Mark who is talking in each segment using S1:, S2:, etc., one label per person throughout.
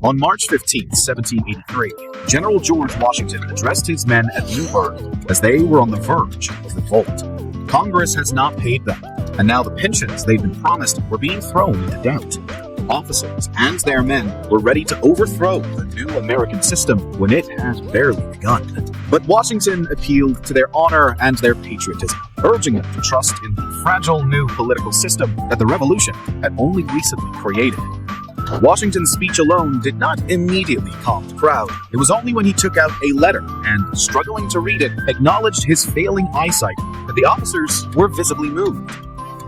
S1: On March 15, 1783, General George Washington addressed his men at Reborn as they were on the verge of revolt. Congress has not paid them, and now the pensions they'd been promised were being thrown into doubt. Officers and their men were ready to overthrow the new American system when it had barely begun. But Washington appealed to their honor and their patriotism, urging them to trust in the fragile new political system that the Revolution had only recently created. Washington's speech alone did not immediately calm the crowd. It was only when he took out a letter and, struggling to read it, acknowledged his failing eyesight that the officers were visibly moved.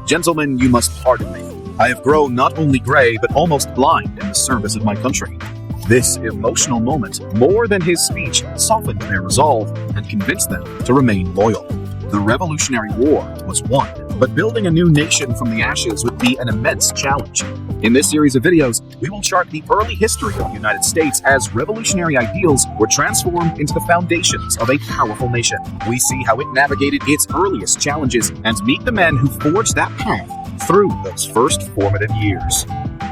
S1: "Gentlemen, you must pardon me. I have grown not only gray, but almost blind in the service of my country." This emotional moment, more than his speech, softened their resolve and convinced them to remain loyal. The Revolutionary War was won, but building a new nation from the ashes would be an immense challenge. In this series of videos, we will chart the early history of the United States as revolutionary ideals were transformed into the foundations of a powerful nation. We see how it navigated its earliest challenges and meet the men who forged that path through those first formative years.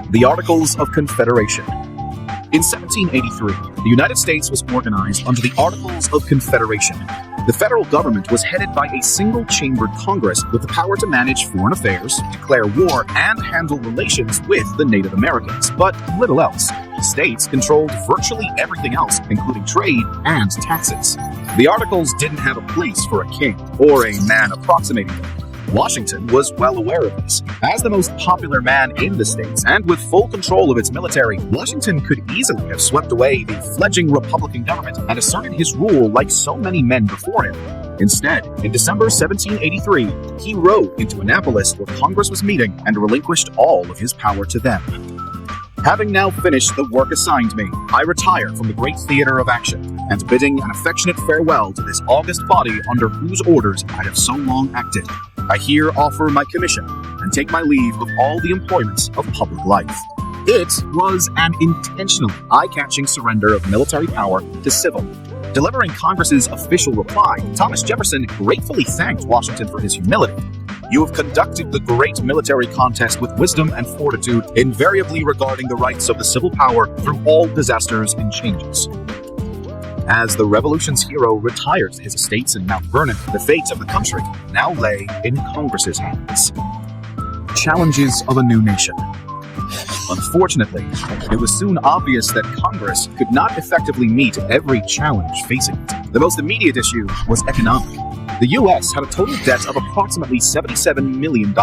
S1: The Articles of Confederation. In 1783, the United States was organized under the Articles of Confederation. The federal government was headed by a single-chambered Congress with the power to manage foreign affairs, declare war, and handle relations with the Native Americans, but little else. States controlled virtually everything else, including trade and taxes. The Articles didn't have a place for a king or a man approximating them. Washington was well aware of this. As the most popular man in the states, and with full control of its military, Washington could easily have swept away the fledgling Republican government and asserted his rule like so many men before him. Instead, in December 1783, he rode into Annapolis where Congress was meeting and relinquished all of his power to them. "Having now finished the work assigned me, I retire from the great theater of action, and bidding an affectionate farewell to this august body under whose orders I have so long acted, I here offer my commission and take my leave of all the employments of public life." It was an intentionally eye-catching surrender of military power to civil. Delivering Congress's official reply, Thomas Jefferson gratefully thanked Washington for his humility. "You have conducted the great military contest with wisdom and fortitude, invariably regarding the rights of the civil power through all disasters and changes." As the Revolution's hero retired to his estates in Mount Vernon, the fate of the country now lay in Congress's hands. Challenges of a new nation. Unfortunately, it was soon obvious that Congress could not effectively meet every challenge facing it. The most immediate issue was economic. The U.S. had a total debt of approximately $77 million,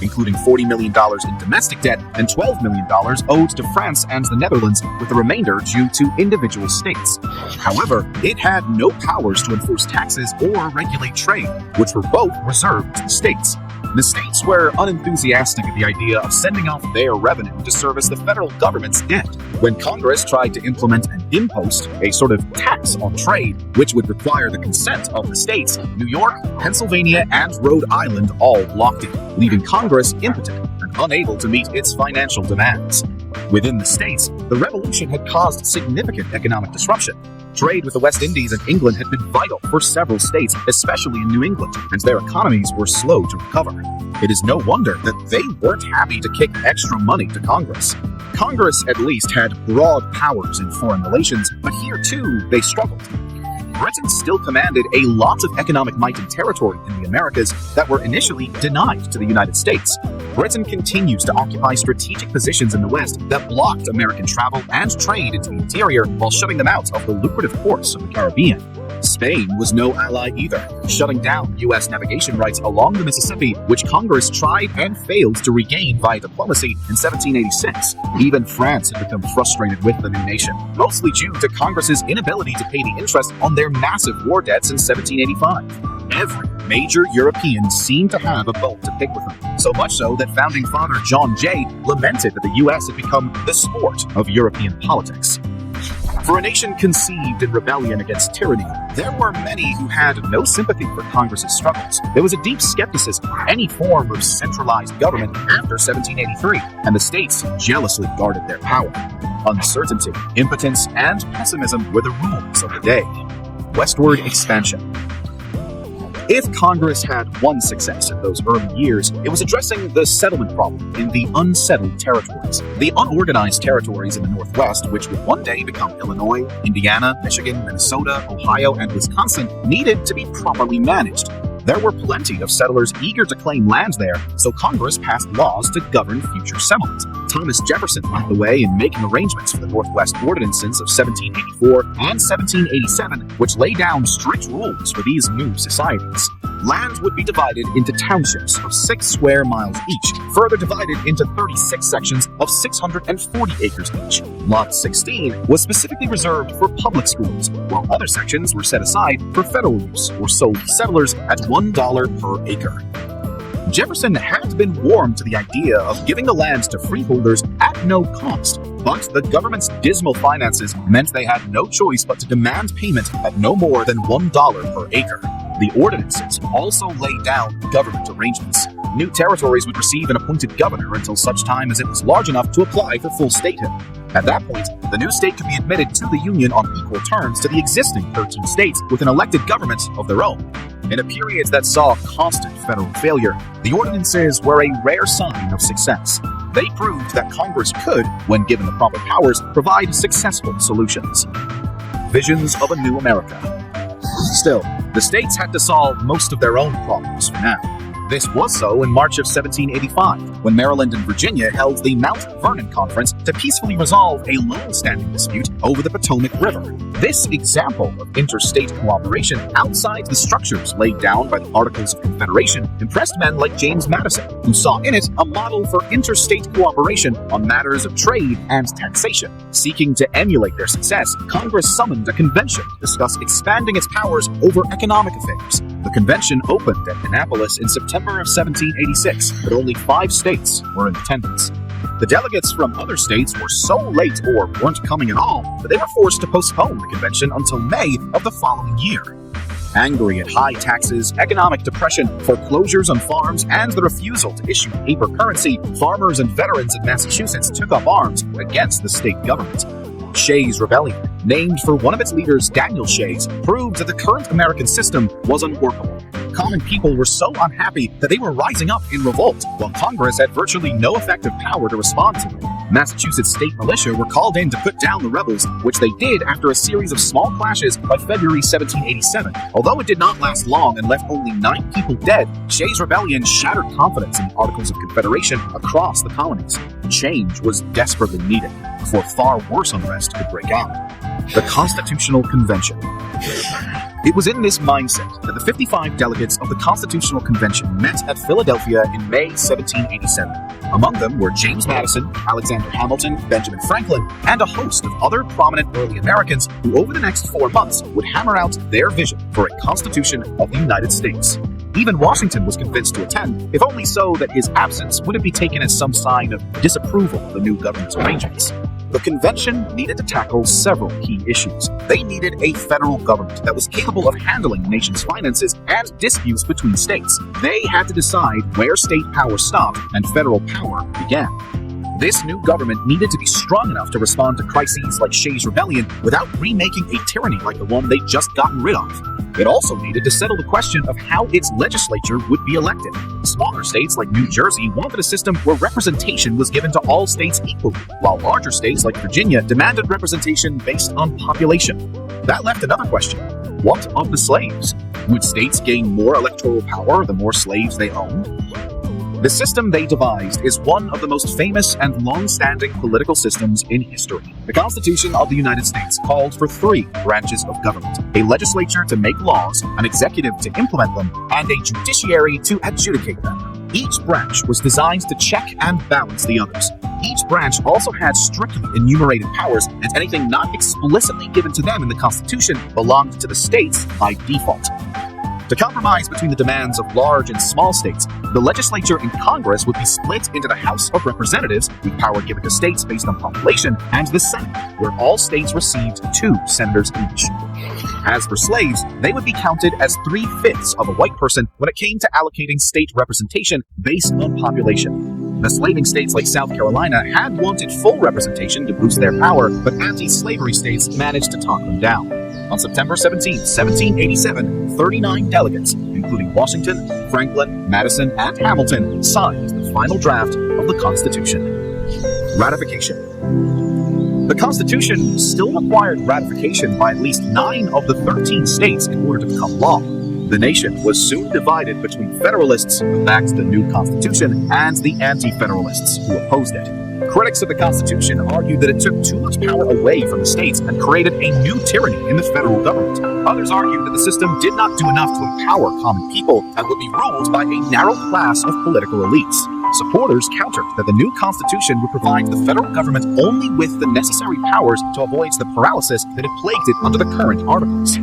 S1: including $40 million in domestic debt and $12 million owed to France and the Netherlands, with the remainder due to individual states. However, it had no powers to enforce taxes or regulate trade, which were both reserved to the states. The states were unenthusiastic at the idea of sending off their revenue to service the federal government's debt. When Congress tried to implement an impost, a sort of tax on trade, which would require the consent of the states, New York, Pennsylvania, and Rhode Island all blocked it, leaving Congress impotent and unable to meet its financial demands. Within the states, the Revolution had caused significant economic disruption. Trade with the West Indies and England had been vital for several states, especially in New England, and their economies were slow to recover. It is no wonder that they weren't happy to kick extra money to Congress. Congress, at least, had broad powers in foreign relations, but here, too, they struggled. Britain still commanded a lot of economic might and territory in the Americas that were initially denied to the United States. Britain continues to occupy strategic positions in the West that blocked American travel and trade into the interior while shutting them out of the lucrative ports of the Caribbean. Spain was no ally either, shutting down U.S. navigation rights along the Mississippi, which Congress tried and failed to regain via diplomacy in 1786. Even France had become frustrated with the new nation, mostly due to Congress's inability to pay the interest on their massive war debts in 1785. Every major European seemed to have a bone to pick with them, so much so that founding father John Jay lamented that the U.S. had become the sport of European politics. For a nation conceived in rebellion against tyranny, there were many who had no sympathy for Congress's struggles. There was a deep skepticism of any form of centralized government after 1783, and the states jealously guarded their power. Uncertainty, impotence, and pessimism were the rules of the day. Westward expansion. If Congress had one success in those early years, it was addressing the settlement problem in the unsettled territories. The unorganized territories in the Northwest, which would one day become Illinois, Indiana, Michigan, Minnesota, Ohio, and Wisconsin, needed to be properly managed. There were plenty of settlers eager to claim land there, so Congress passed laws to govern future settlement. Thomas Jefferson led the way in making arrangements for the Northwest Ordinances of 1784 and 1787, which lay down strict rules for these new societies. Land would be divided into townships of 6 square miles each, further divided into 36 sections of 640 acres each. Lot 16 was specifically reserved for public schools, while other sections were set aside for federal use or sold to settlers at $1 per acre. Jefferson had been warmed to the idea of giving the land to freeholders at no cost, but the government's dismal finances meant they had no choice but to demand payment at no more than $1 per acre. The ordinances also laid down government arrangements. New territories would receive an appointed governor until such time as it was large enough to apply for full statehood. At that point, the new state could be admitted to the Union on equal terms to the existing 13 states with an elected government of their own. In a period that saw constant federal failure, the ordinances were a rare sign of success. They proved that Congress could, when given the proper powers, provide successful solutions. Visions of a new America. Still, the states had to solve most of their own problems for now. This was so in March of 1785, when Maryland and Virginia held the Mount Vernon Conference to peacefully resolve a long-standing dispute over the Potomac River. This example of interstate cooperation outside the structures laid down by the Articles of Confederation impressed men like James Madison, who saw in it a model for interstate cooperation on matters of trade and taxation. Seeking to emulate their success, Congress summoned a convention to discuss expanding its powers over economic affairs. The convention opened at Annapolis in September of 1786, but only 5 states were in attendance. The delegates from other states were so late or weren't coming at all that they were forced to postpone the convention until May of the following year. Angry at high taxes, economic depression, foreclosures on farms, and the refusal to issue paper currency, farmers and veterans in Massachusetts took up arms against the state government. Shays' Rebellion, named for one of its leaders, Daniel Shays, proved that the current American system was unworkable. Common people were so unhappy that they were rising up in revolt, while Congress had virtually no effective power to respond to them. Massachusetts state militia were called in to put down the rebels, which they did after a series of small clashes by February 1787. Although it did not last long and left only 9 people dead, Shays' Rebellion shattered confidence in the Articles of Confederation across the colonies. Change was desperately needed before far worse unrest could break out. The Constitutional Convention. It was in this mindset that the 55 delegates of the Constitutional Convention met at Philadelphia in May 1787. Among them were James Madison, Alexander Hamilton, Benjamin Franklin, and a host of other prominent early Americans who over the next 4 months would hammer out their vision for a Constitution of the United States. Even Washington was convinced to attend, if only so that his absence wouldn't be taken as some sign of disapproval of the new government's arrangements. The convention needed to tackle several key issues. They needed a federal government that was capable of handling the nation's finances and disputes between states. They had to decide where state power stopped and federal power began. This new government needed to be strong enough to respond to crises like Shays' Rebellion without remaking a tyranny like the one they'd just gotten rid of. It also needed to settle the question of how its legislature would be elected. Smaller states like New Jersey wanted a system where representation was given to all states equally, while larger states like Virginia demanded representation based on population. That left another question. What of the slaves? Would states gain more electoral power the more slaves they owned? The system they devised is one of the most famous and long-standing political systems in history. The Constitution of the United States called for 3 branches of government: a legislature to make laws, an executive to implement them, and a judiciary to adjudicate them. Each branch was designed to check and balance the others. Each branch also had strictly enumerated powers, and anything not explicitly given to them in the Constitution belonged to the states by default. To compromise between the demands of large and small states, the legislature and Congress would be split into the House of Representatives, with power given to states based on population, and the Senate, where all states received 2 senators each. As for slaves, they would be counted as 3/5 of a white person when it came to allocating state representation based on population. The slaving states like South Carolina had wanted full representation to boost their power, but anti-slavery states managed to talk them down. On September 17, 1787, 39 delegates, including Washington, Franklin, Madison, and Hamilton, signed the final draft of the Constitution. Ratification. The Constitution still required ratification by at least 9 of the 13 states in order to become law. The nation was soon divided between Federalists who backed the new Constitution and the Anti-Federalists who opposed it. Critics of the Constitution argued that it took too much power away from the states and created a new tyranny in the federal government. Others argued that the system did not do enough to empower common people and would be ruled by a narrow class of political elites. Supporters countered that the new Constitution would provide the federal government only with the necessary powers to avoid the paralysis that had plagued it under the current articles.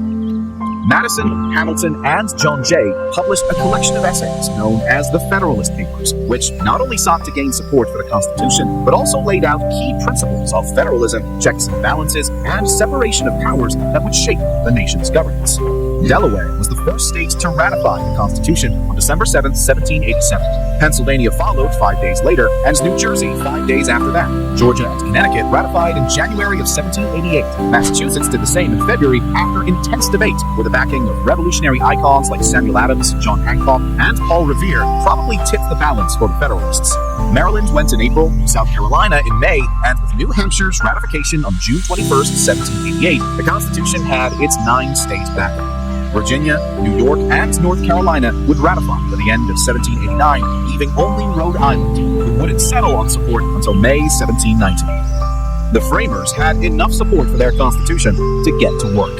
S1: Madison, Hamilton, and John Jay published a collection of essays known as the Federalist Papers, which not only sought to gain support for the Constitution, but also laid out key principles of federalism, checks and balances, and separation of powers that would shape the nation's governance. Delaware was the first state to ratify the Constitution on December 7, 1787. Pennsylvania followed 5 days later, and New Jersey 5 days after that. Georgia and Connecticut ratified in January of 1788. Massachusetts did the same in February after intense debate, with the backing of revolutionary icons like Samuel Adams, John Hancock, and Paul Revere probably tipped the balance for the Federalists. Maryland went in April, South Carolina in May, and with New Hampshire's ratification on June 21, 1788, the Constitution had its 9-state backing. Virginia, New York, and North Carolina would ratify by the end of 1789, leaving only Rhode Island, who wouldn't settle on support until May 1790. The framers had enough support for their Constitution to get to work.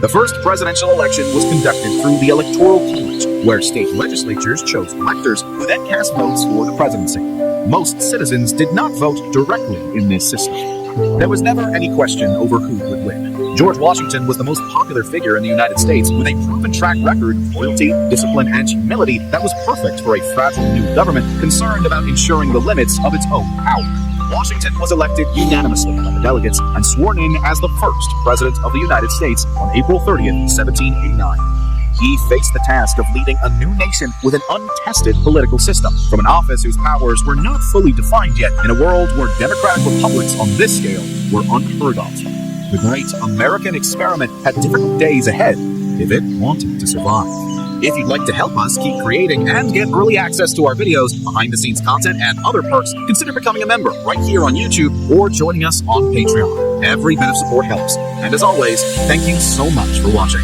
S1: The first presidential election was conducted through the Electoral College, where state legislatures chose electors who then cast votes for the presidency. Most citizens did not vote directly in this system. There was never any question over who would win. George Washington was the most popular figure in the United States, with a proven track record of loyalty, discipline, and humility that was perfect for a fragile new government concerned about ensuring the limits of its own power. Washington was elected unanimously by the delegates and sworn in as the first president of the United States on April 30th, 1789. He faced the task of leading a new nation with an untested political system, from an office whose powers were not fully defined yet, in a world where democratic republics on this scale were unheard of. The great American experiment had difficult days ahead if it wanted to survive. If you'd like to help us keep creating and get early access to our videos, behind-the-scenes content, and other perks, consider becoming a member right here on YouTube or joining us on Patreon. Every bit of support helps. And as always, thank you so much for watching.